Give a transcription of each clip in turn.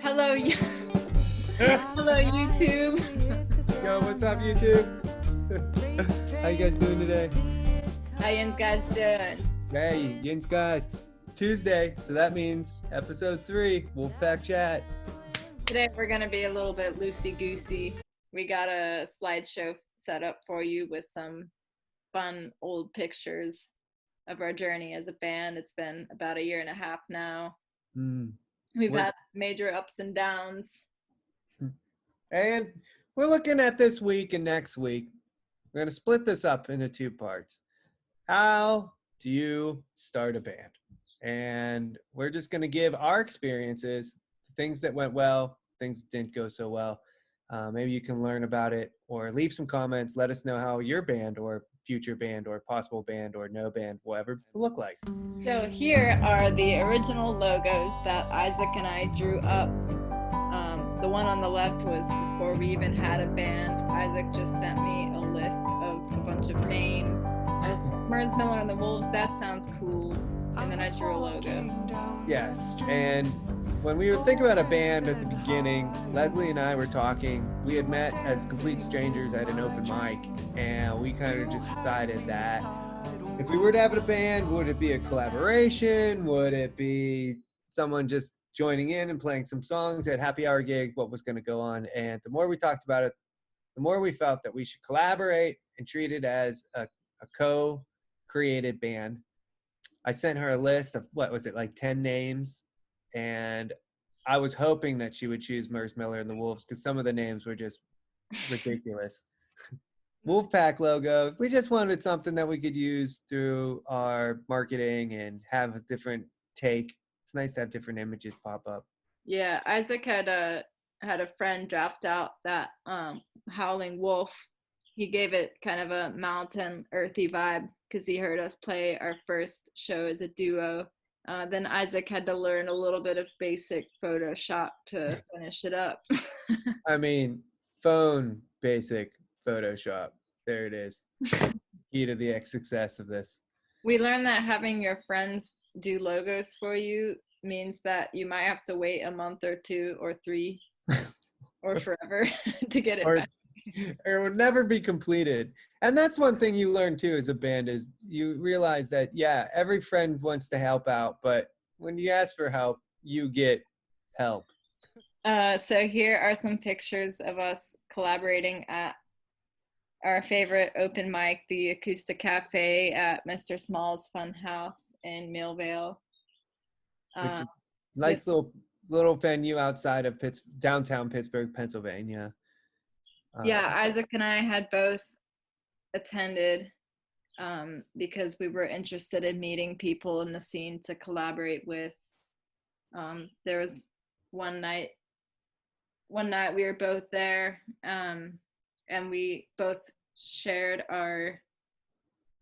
Hello, hello, YouTube. Yo, what's up, YouTube? How you guys doing today? How you guys doing? Hey, Yins guys. Tuesday, so that means episode 3, Wolfpack Chat. Today we're gonna be a little bit loosey-goosey. We got a slideshow set up for you with some fun old pictures of our journey as a band. It's been about a year and a half now. We've had major ups and downs. And we're looking at this week and next week. We're going to split this up into 2 parts. How do you start a band? And we're just going to give our experiences, things that went well, things that didn't go so well. Maybe you can learn about it or leave some comments. Let us know how your band or future band or possible band or no band will ever look like. So here are the original logos that Isaac and I drew up. The one on the left was before we even had a band. Isaac just sent me a list of a bunch of names. I was like, Murs Miller and the Wolves, that sounds cool. And then I drew a logo. Yes, and when we were thinking about a band at the beginning, Leslie and I were talking. We had met as complete strangers at an open mic, and we kind of just decided that if we were to have a band, would it be a collaboration? Would it be someone just joining in and playing some songs at happy hour gigs? What was going to go on? And the more we talked about it, the more we felt that we should collaborate and treat it as a co-created band. I sent her a list of, what was it, like 10 names, and I was hoping that she would choose Murs Miller and the Wolves because some of the names were just ridiculous. Wolfpack logo, we just wanted something that we could use through our marketing and have a different take. It's nice to have different images pop up. Yeah, Isaac had a friend draft out that Howling Wolf. He gave it kind of a mountain earthy vibe because he heard us play our first show as a duo. Then Isaac had to learn a little bit of basic Photoshop to finish it up. I mean, phone basic Photoshop. There it is. Key to the success of this. We learned that having your friends do logos for you means that you might have to wait a month or 2 or 3 or forever to get it back. Or it would never be completed. And that's one thing you learn too as a band is you realize that, yeah, every friend wants to help out, but when you ask for help, you get help. So here are some pictures of us collaborating at our favorite open mic, the Acoustic Cafe at Mr. Small's Fun House in Millvale. Which is nice little venue outside of downtown Pittsburgh, Pennsylvania. Yeah, Isaac and I had both attended because we were interested in meeting people in the scene to collaborate with. There was one night we were both there, and we both shared our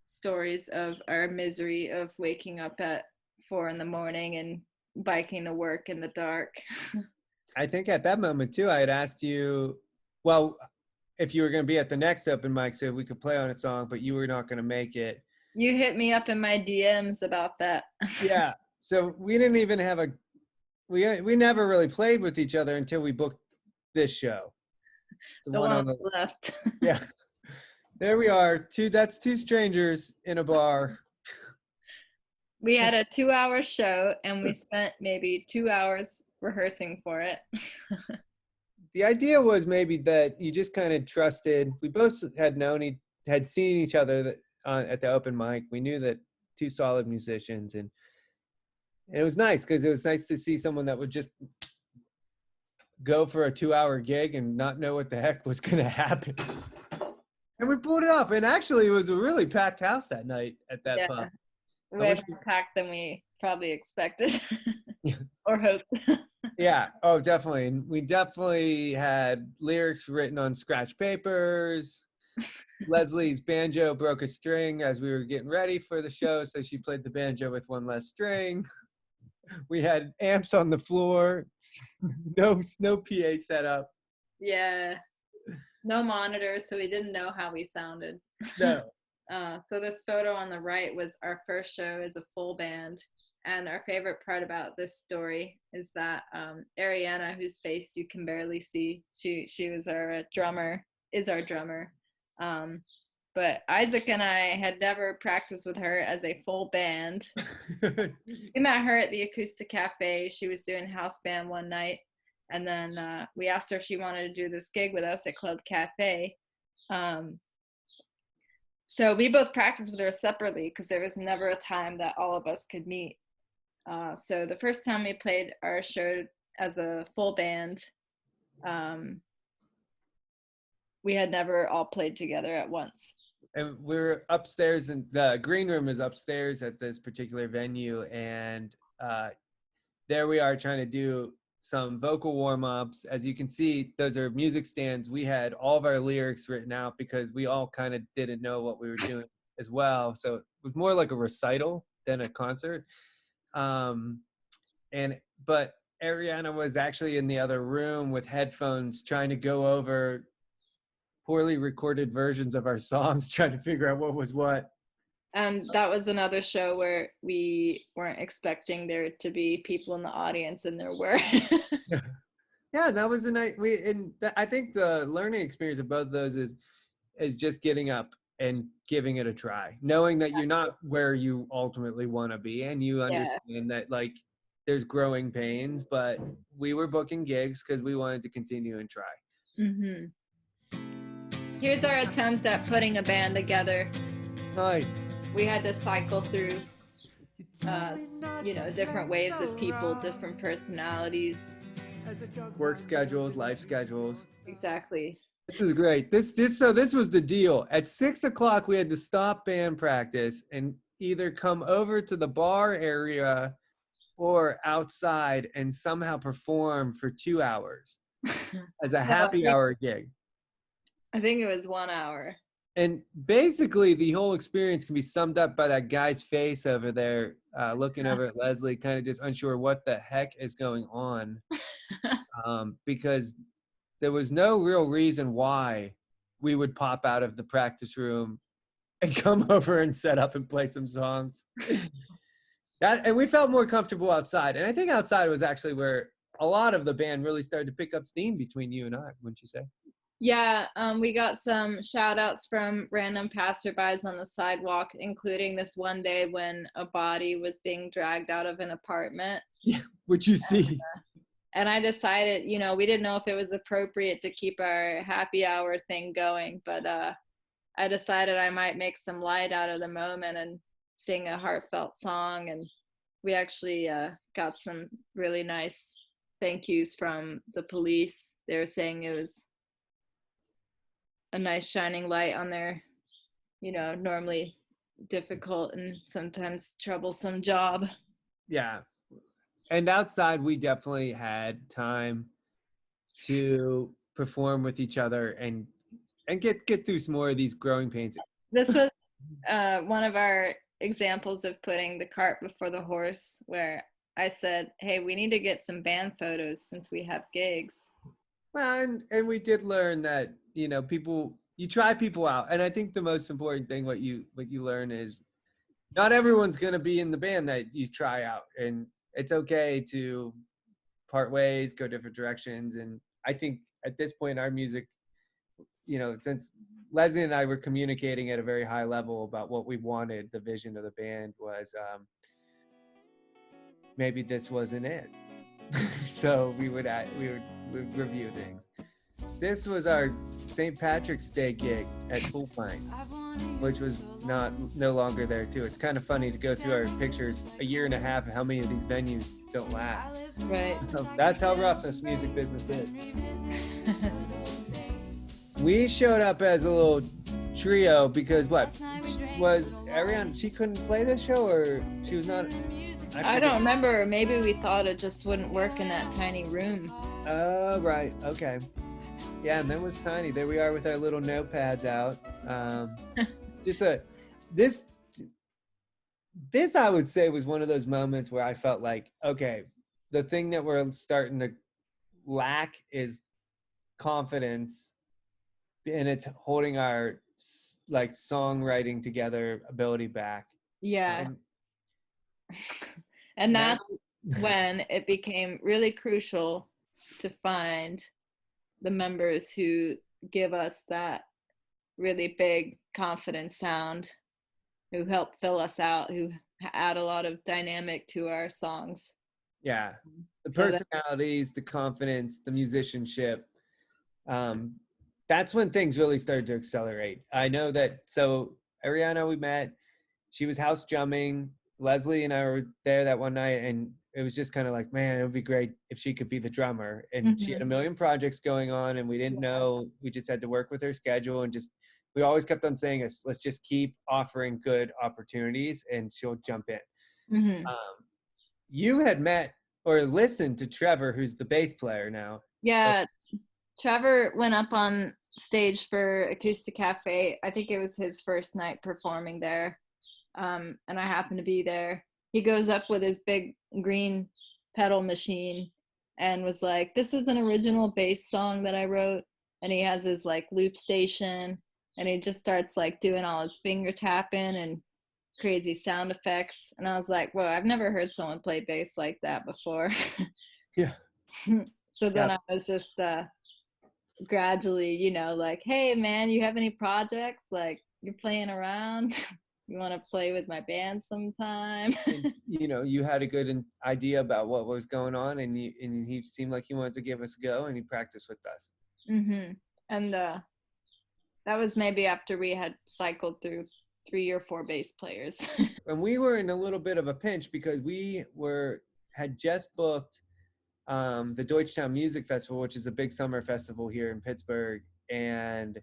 stories of our misery of waking up at 4 a.m. and biking to work in the dark. I think at that moment too, I had asked you, well, if you were going to be at the next open mic, so we could play on a song, but you were not going to make it. You hit me up in my DMs about that. Yeah. So we didn't even have we never really played with each other until we booked this show. The one on the left. Yeah. There we are. That's 2 strangers in a bar. We had a 2-hour show and we spent maybe 2 hours rehearsing for it. The idea was maybe that you just kind of trusted. We both had seen each other at the open mic. We knew that 2 solid musicians, and it was nice because it was nice to see someone that would just go for a 2-hour gig and not know what the heck was going to happen. And we pulled it off. And actually, it was a really packed house that night at that pub. Way more packed than we probably expected or hoped. Yeah. Oh, definitely. And we definitely had lyrics written on scratch papers. Leslie's banjo broke a string as we were getting ready for the show, so she played the banjo with 1 less string. We had amps on the floor. No PA setup. Yeah. No monitors, so we didn't know how we sounded. No. So this photo on the right was our first show as a full band. And our favorite part about this story is that Ariana, whose face you can barely see, she was our drummer, is our drummer. But Isaac and I had never practiced with her as a full band. We met her at the Acoustic Cafe. She was doing house band one night. And then we asked her if she wanted to do this gig with us at Club Cafe. So we both practiced with her separately because there was never a time that all of us could meet. So the first time we played our show as a full band, we had never all played together at once. And we're upstairs, and the green room is upstairs at this particular venue. And there we are trying to do some vocal warm-ups. As you can see, those are music stands. We had all of our lyrics written out because we all kind of didn't know what we were doing as well. So it was more like a recital than a concert. But Ariana was actually in the other room with headphones trying to go over poorly recorded versions of our songs, trying to figure out what was what. And that was another show where we weren't expecting there to be people in the audience, and there were. Yeah, that was a night. I think the learning experience of both of those is just getting up and giving it a try, knowing that you're not where you ultimately want to be, and you understand that like there's growing pains, but we were booking gigs because we wanted to continue and try. Mm-hmm. Here's our attempt at putting a band together. Nice. We had to cycle through, different waves of people, different personalities, work schedules, life schedules. Exactly. This is great. So this was the deal. At 6 o'clock, we had to stop band practice and either come over to the bar area or outside and somehow perform for 2 hours as a happy hour gig. I think it was 1 hour. And basically, the whole experience can be summed up by that guy's face over there, looking over at Leslie, kind of just unsure what the heck is going on, because there was no real reason why we would pop out of the practice room and come over and set up and play some songs. And we felt more comfortable outside. And I think outside was actually where a lot of the band really started to pick up steam between you and I, wouldn't you say? Yeah, we got some shout outs from random passerbys on the sidewalk, including this one day when a body was being dragged out of an apartment. Yeah, which you see. And I decided, we didn't know if it was appropriate to keep our happy hour thing going, but I decided I might make some light out of the moment and sing a heartfelt song. And we actually got some really nice thank yous from the police. They were saying it was a nice shining light on their, normally difficult and sometimes troublesome job. Yeah. And outside, we definitely had time to perform with each other and get through some more of these growing pains. This was one of our examples of putting the cart before the horse, where I said, hey, we need to get some band photos since we have gigs. Well, and we did learn that, you try people out. And I think the most important thing, what you learn is not everyone's going to be in the band that you try out. And it's okay to part ways, go different directions. And I think at this point, our music, since Leslie and I were communicating at a very high level about what we wanted, the vision of the band was, maybe this wasn't it. So we would review things. This was our St. Patrick's Day gig at Full Plank, which was no longer there too. It's kind of funny to go through our pictures a year and a half and how many of these venues don't last. Right. So that's how rough this music business is. We showed up as a little trio because was Ariana, she couldn't play this show, or she was not? I don't remember. Maybe we thought it just wouldn't work in that tiny room. Oh, right. Okay. Yeah, and that was tiny. There we are with our little notepads out. Just this I would say was one of those moments where I felt like, okay, the thing that we're starting to lack is confidence, and it's holding our songwriting together ability back. Yeah. And Now, that's when it became really crucial to find the members who give us that really big confident sound, who help fill us out, who add a lot of dynamic to our songs. yeah, the So that, personalities, the confidence, the musicianship. That's when things really started to accelerate. I know that. So Ariana, we met. She was house drumming. Leslie and I were there that one night, and it was just kind of like, man, it would be great if she could be the drummer. And she had a million projects going on, and we didn't know. We just had to work with her schedule, and just we always kept on saying, "Us, let's just keep offering good opportunities, and she'll jump in." You had met or listened to Trevor, who's the bass player now. yeah, Trevor went up on stage for Acoustic Cafe. I think it was his first night performing there. And I happened to be there. He goes up with his big green pedal machine and was like, "This is an original bass song that I wrote." And he has his like loop station, and he just starts like doing all his finger tapping and crazy sound effects. And I was like, whoa, I've never heard someone play bass like that before. Yeah. So then I was just gradually, like, "Hey man, you have any projects? Like, you're playing around? You want to play with my band sometime?" And, you had a good idea about what was going on, and he seemed like he wanted to give us a go, and he practiced with us. And that was maybe after we had cycled through 3 or 4 bass players. And we were in a little bit of a pinch because had just booked the Deutschtown Music Festival, which is a big summer festival here in Pittsburgh, and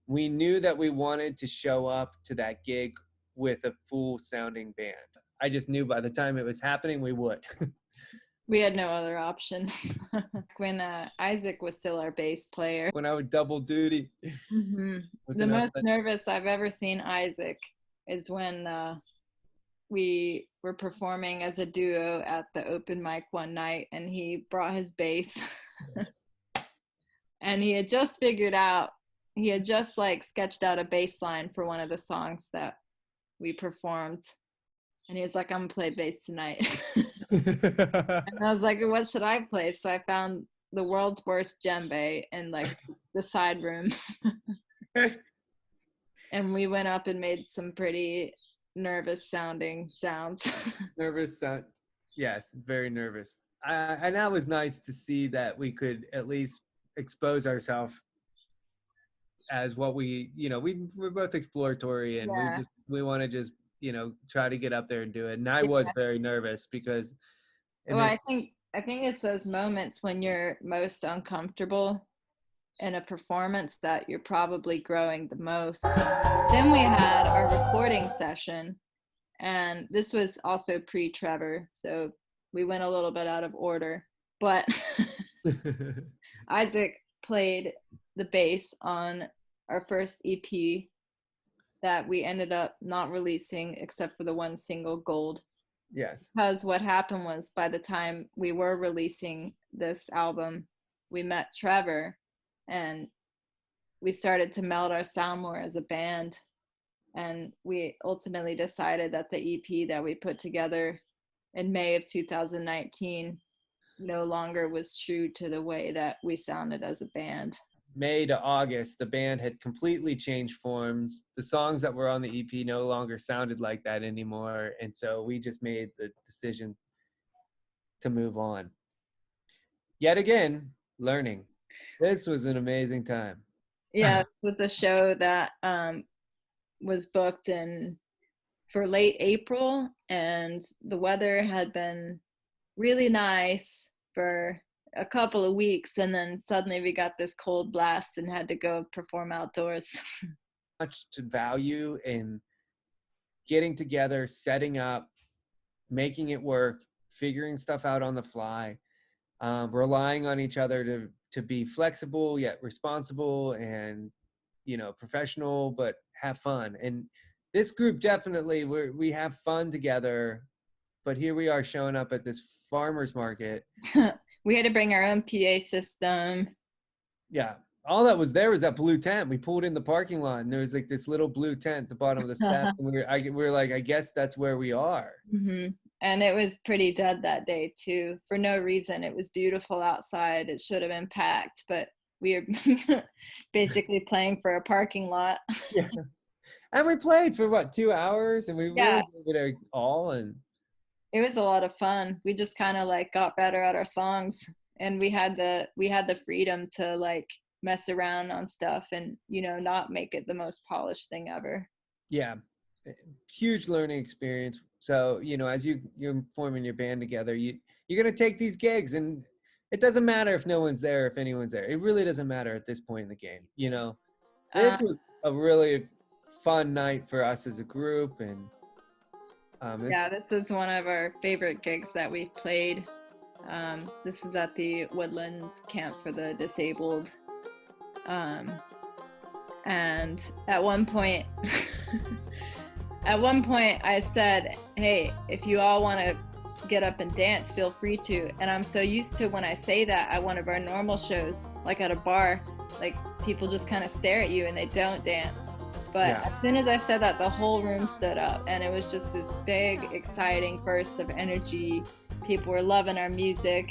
we knew that we wanted to show up to that gig with a full sounding band. I just knew by the time it was happening, we would. We had no other option. When Isaac was still our bass player. When I would double duty. The most nervous I've ever seen Isaac is when we were performing as a duo at the open mic one night, and he brought his bass. And he had just like sketched out a bass line for one of the songs that we performed. And he was like, "I'm gonna play bass tonight." And I was like, "What should I play?" So I found the world's worst djembe in like the side room. And we went up and made some pretty nervous sounding sounds. Nervous sound. Yes, very nervous. And that was nice to see that we could at least expose ourselves as what we're both exploratory, and we want to just try to get up there and do it. And I was very nervous because I think it's those moments when you're most uncomfortable in a performance that you're probably growing the most. Then we had our recording session, and this was also pre-Trevor, so we went a little bit out of order, but Isaac played the bass on our first EP that we ended up not releasing except for the one single, Gold. Yes. Because what happened was, by the time we were releasing this album, we met Trevor, and we started to meld our sound more as a band. And we ultimately decided that the EP that we put together in May of 2019 no longer was true to the way that we sounded as a band. May to August, the band had completely changed forms. The songs that were on the EP no longer sounded like that anymore. And so we just made the decision to move on. Yet again, learning. This was an amazing time. Yeah, it was a show that was booked for late April, and the weather had been really nice for a couple of weeks, and then suddenly we got this cold blast and had to go perform outdoors. Much to value in getting together, setting up, making it work, figuring stuff out on the fly, relying on each other to be flexible yet responsible and professional, but have fun. And this group definitely, we have fun together, but here we are showing up at this farmer's market. We had to bring our own PA system. Yeah. All that was there was that blue tent. We pulled in the parking lot, and there was like this little blue tent at the bottom of the steps. And we were like, I guess that's where we are. Mm-hmm. And it was pretty dead that day too, for no reason. It was beautiful outside. It should have been packed, but we were basically playing for a parking lot. Yeah. And we played for what, 2 hours, and we Yeah, really gave it our all. And it was a lot of fun. We just kind of like got better at our songs, and we had the freedom to like mess around on stuff and not make it the most polished thing ever. yeah, huge learning experience. So, as you're forming your band together, you're gonna take these gigs, and it doesn't matter if no one's there, if anyone's there. It really doesn't matter at this point in the game. Uh, This was a really fun night for us as a group, and yeah, this is one of our favorite gigs that we've played. This is at the Woodlands Camp for the Disabled. And at one point, I said, "Hey, if you all want to get up and dance, feel free to." And I'm so used to when I say that at one of our normal shows, like at a bar, like people just kind of stare at you and they don't dance. But Yeah. as soon as I said that, the whole room stood up, and it was just this big, exciting burst of energy. People were loving our music.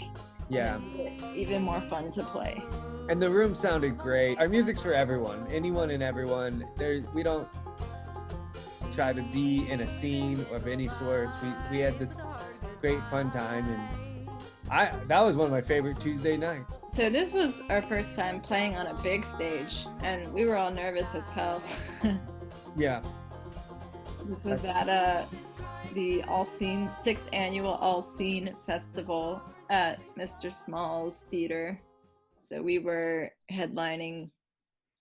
Yeah. And it made it even more fun to play. And the room sounded great. Our music's for everyone, anyone and everyone. We don't try to be in a scene of any sorts. We had this great fun time, and that was one of my favorite Tuesday nights. So this was our first time playing on a big stage, and we were all nervous as hell. Yeah. This was at the All Scene 6th annual All Scene Festival at Mr. Small's Theater. So we were headlining,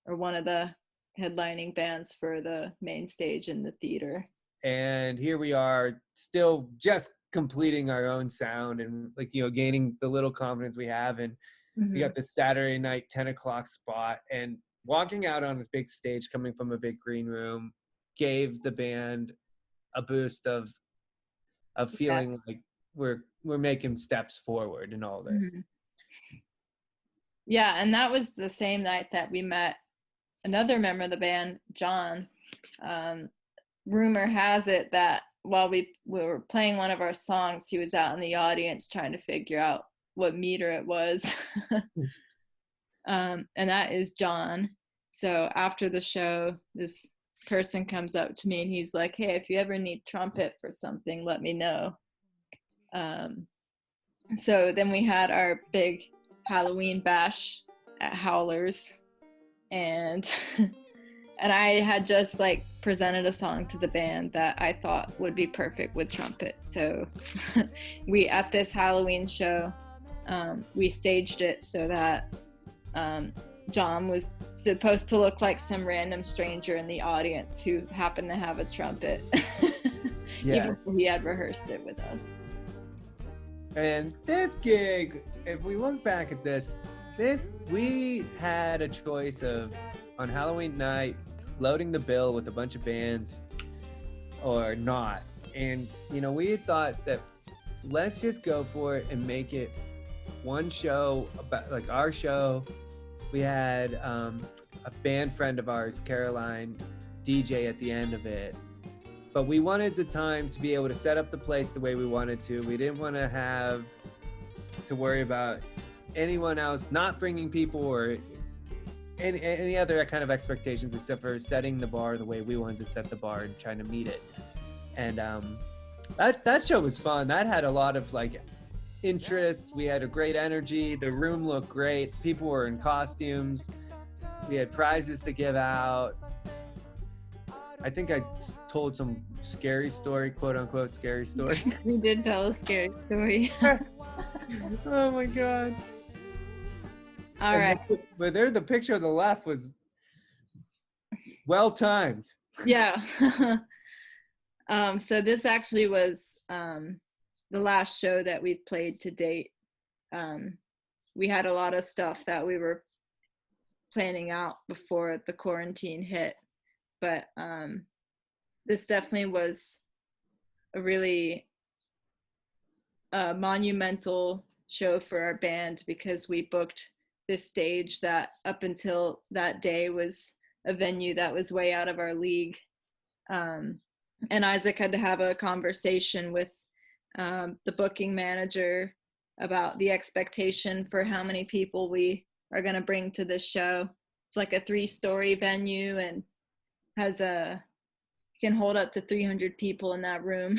or one of the headlining bands for the main stage in the theater. And here we are, still just completing our own sound, and gaining the little confidence we have. And we got this Saturday night 10 o'clock spot, and walking out on this big stage coming from a big green room gave the band a boost of feeling like we're making steps forward in all this. Yeah, and that was the same night that we met another member of the band, John. Rumor has it that while we were playing one of our songs, he was out in the audience trying to figure out what meter it was. And that is John. So after the show, this person comes up to me and he's like, "Hey, if you ever need trumpet for something, let me know." So then we had our big Halloween bash at Howlers, and and I had just like presented a song to the band that I thought would be perfect with trumpet. So we, at this Halloween show, we staged it so that John was supposed to look like some random stranger in the audience who happened to have a trumpet. Even though he had rehearsed it with us. And this gig, if we look back at this, we had a choice of, on Halloween night, loading the bill with a bunch of bands or not. And, we had thought that let's just go for it and make it one show, about like our show. We had a band friend of ours, Caroline, DJ at the end of it. But we wanted the time to be able to set up the place the way we wanted to. We didn't want to have to worry about anyone else not bringing people or any other kind of expectations, except for setting the bar the way we wanted to set the bar and trying to meet it. And that show was fun. That had a lot of interest. We had a great energy. The room looked great. People were in costumes. We had prizes to give out. I think I told some scary story, quote unquote scary story. We did tell a scary story. Oh my God. All right. But there, the picture on the left was well timed. Yeah. So this actually was the last show that we've played to date. We had a lot of stuff that we were planning out before the quarantine hit, but this definitely was a really monumental show for our band, because we booked this stage that up until that day was a venue that was way out of our league. And Isaac had to have a conversation with the booking manager about the expectation for how many people we are going to bring to this show. It's like a 3-story venue and has can hold up to 300 people in that room.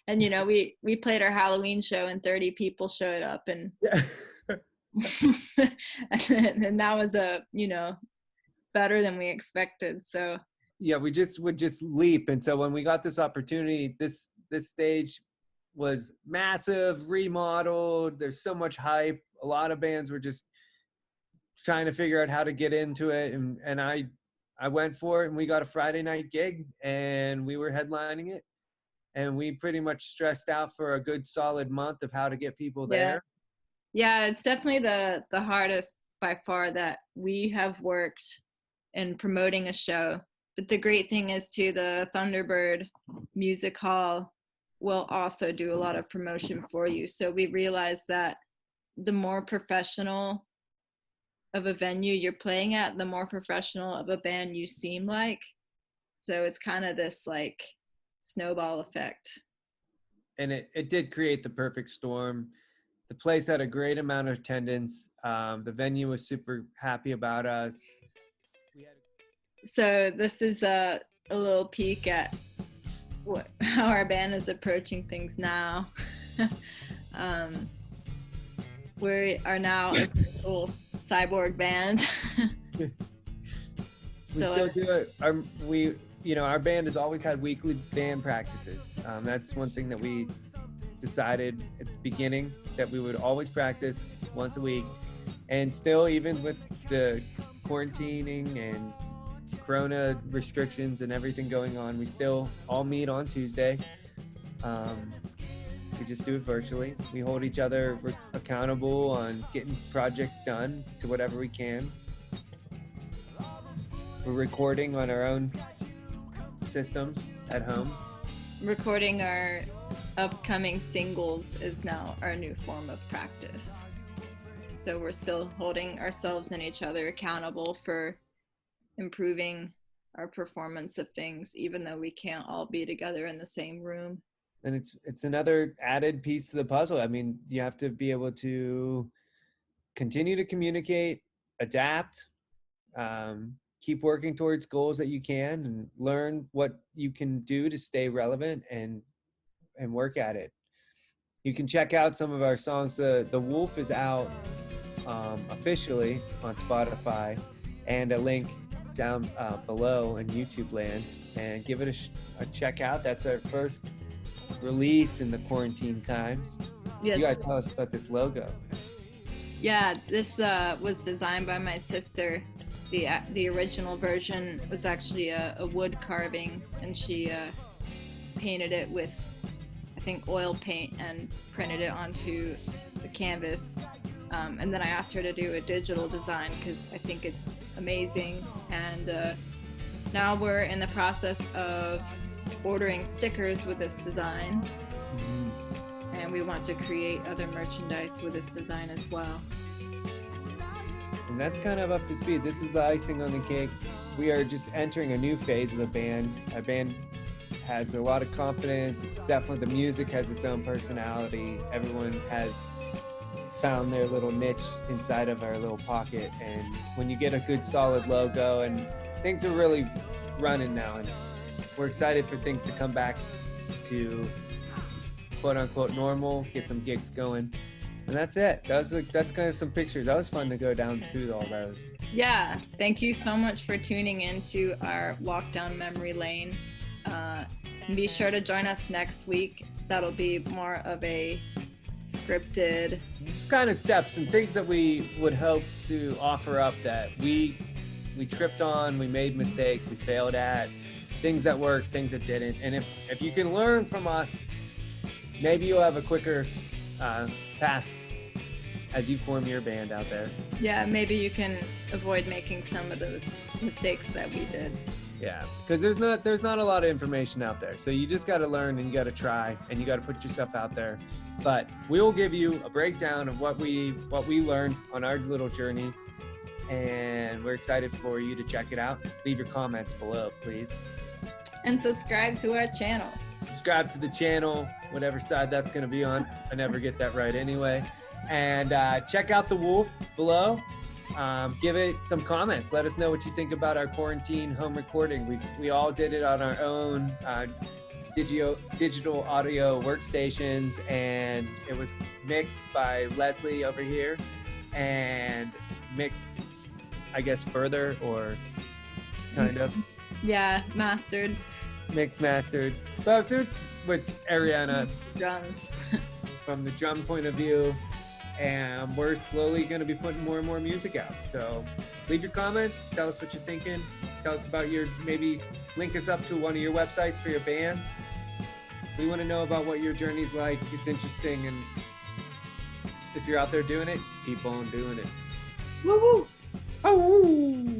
And we played our Halloween show and 30 people showed up, and Yeah. and that was better than we expected. So Yeah, we would just leap. And so when we got this opportunity, this stage was massive, remodeled. There's so much hype. A lot of bands were just trying to figure out how to get into it. And I went for it, and we got a Friday night gig, and we were headlining it. And we pretty much stressed out for a good solid month of how to get people there. Yeah, it's definitely the hardest by far that we have worked in promoting a show. But the great thing is too, the Thunderbird Music Hall will also do a lot of promotion for you. So we realized that the more professional of a venue you're playing at, the more professional of a band you seem like. So it's kind of this like snowball effect. And it did create the perfect storm. The place had a great amount of attendance. The venue was super happy about us. So this is a little peek at how our band is approaching things now. We are now a virtual cyborg band. We still do it. Our band has always had weekly band practices. That's one thing that we decided at the beginning, that we would always practice once a week. And still, even with the quarantining and Corona restrictions and everything going on, we still all meet on Tuesday. We just do it virtually. We hold each other accountable on getting projects done to whatever we can. We're recording on our own systems at home. Recording our upcoming singles is now our new form of practice. So we're still holding ourselves and each other accountable for improving our performance of things, even though we can't all be together in the same room. And it's another added piece to the puzzle. I mean, you have to be able to continue to communicate, adapt, keep working towards goals that you can, and learn what you can do to stay relevant and work at it. You can check out some of our songs. The Wolf is out officially on Spotify, and a link down below in YouTube land, and give it a check out. That's our first release in the quarantine times. Yes. You gotta tell us about this logo. Yeah, this was designed by my sister. The original version was actually a wood carving, and she painted it with, I think, oil paint and printed it onto the canvas. And then I asked her to do a digital design because I think it's amazing. And now we're in the process of ordering stickers with this design. Mm-hmm. And we want to create other merchandise with this design as well. And that's kind of up to speed. This is the icing on the cake. We are just entering a new phase of the band. Our band has a lot of confidence. It's definitely, the music has its own personality. Everyone has found their little niche inside of our little pocket. And when you get a good solid logo, and things are really running now, and we're excited for things to come back to quote unquote normal, get some gigs going. And that's it. That's kind of some pictures. That was fun to go down through all those. Yeah, thank you so much for tuning into our walk down memory lane. Be sure to join us next week. That'll be more of a scripted kind of steps and things that we would hope to offer up, that we tripped on, we made mistakes, we failed at, things that worked, things that didn't. And if you can learn from us, maybe you'll have a quicker path as you form your band out there. Yeah, maybe you can avoid making some of the mistakes that we did. Yeah, because there's not a lot of information out there. So you just got to learn, and you got to try, and you got to put yourself out there. But we will give you a breakdown of what we learned on our little journey, and we're excited for you to check it out. Leave your comments below, please. And subscribe to our channel. subscribe to the channel, whatever side that's going to be on. I never get that right anyway. And check out The Wolf below. Give it some comments. Let us know what you think about our quarantine home recording. We all did it on our own digital audio workstations, and it was mixed by Leslie over here and mixed, I guess, further, or kind of. Yeah, mastered. Mixed, mastered. But there's with Ariana Drums. from the drum point of view, and we're slowly going to be putting more and more music out. So leave your comments, tell us what you're thinking, tell us about your, maybe link us up to one of your websites for your bands. We want to know about what your journey's like. It's interesting, and if you're out there doing it, keep on doing it. Woo-hoo! Oh!